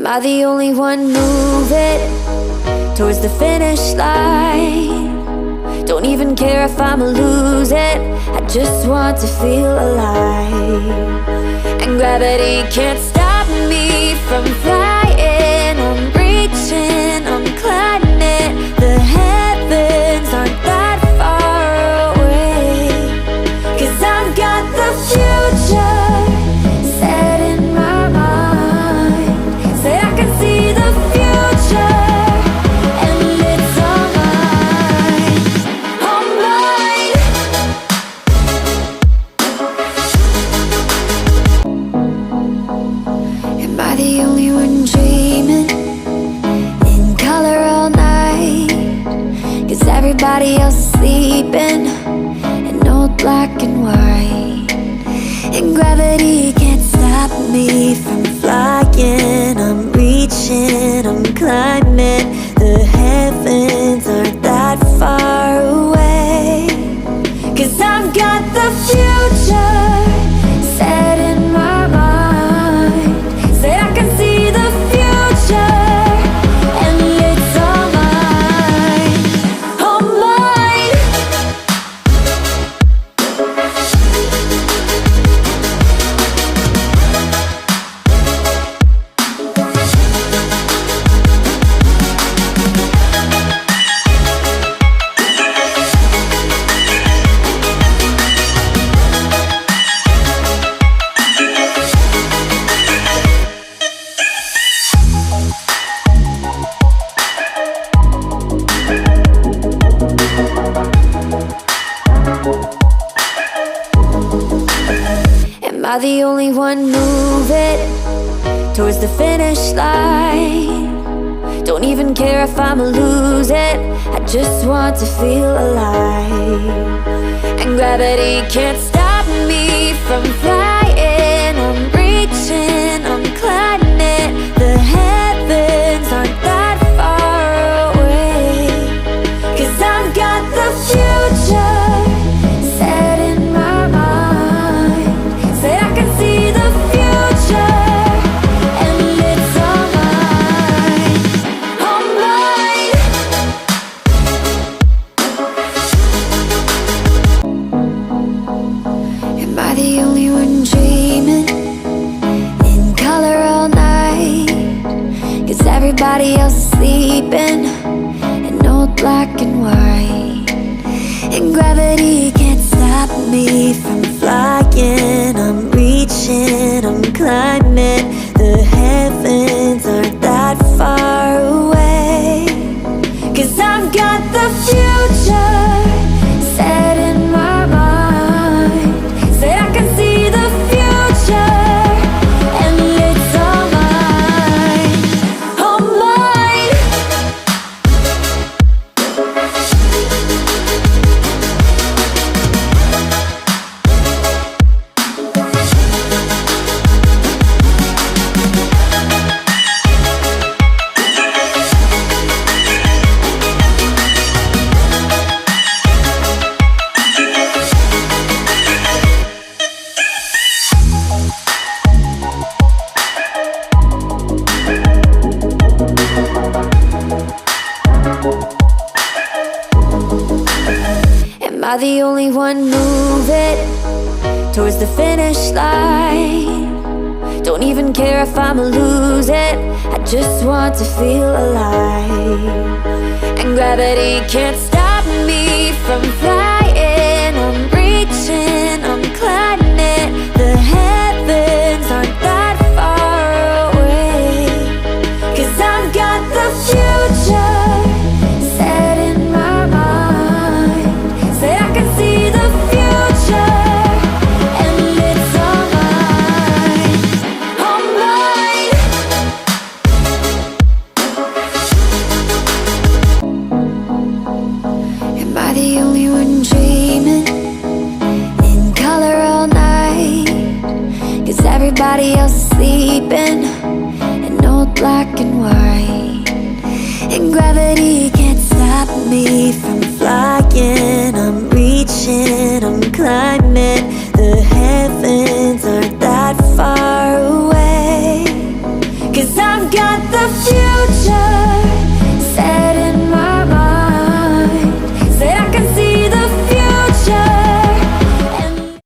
Am I the only one moving towards the finish line? Don't even care if I'ma lose it, I just want to feel alive. And gravity can't stop me from flying. I'm reaching, I'm climbing it. The heavens aren't that far away, 'cause I've got the future set in my mind. Say I can see the future, and it's all mine, all mine. Am I the only one dreaming in color all night? 'Cause everybody else is sleeping in old black and white. And gravity can't stop me from flying. I'm reaching, I'm climbing. The heavens aren't that far away, 'cause I've got the future set in my mind. Say I can see the future, and it's all mine, all mine. Am I the only one moving towards the finish line? Don't even care if I'ma lose it, I just want to feel alive. And gravity can't stop me from flying. I'm reaching, I'm climbing it. The heavens aren't that far away, 'cause I've got the future set in my mind. Say I can see the future, and it's all mine, all mine. Am I the only one dreaming in color all night? 'Cause everybody else is sleeping in old black and white. And gravity can't stop me from flying. I'm reaching, I'm climbing. The heavens aren't that far away, 'cause I've got the future set in my mind. Say I can see the future, and it's all mine, all mine. Am I the only one moving towards the finish line? Don't even care if I'ma lose it, I just want to feel alive. And gravity can't stop me from flying. I'm reaching, I'm climbing it. The heavens aren't that far away, 'cause I've got the future set in my mind. Say I can see the future, and it's all mine, all mine. Am I the only one dreaming in color all night? 'Cause everybody else is sleeping in old black and white. And gravity can't stop me from flying. I'm reaching, I'm climbing.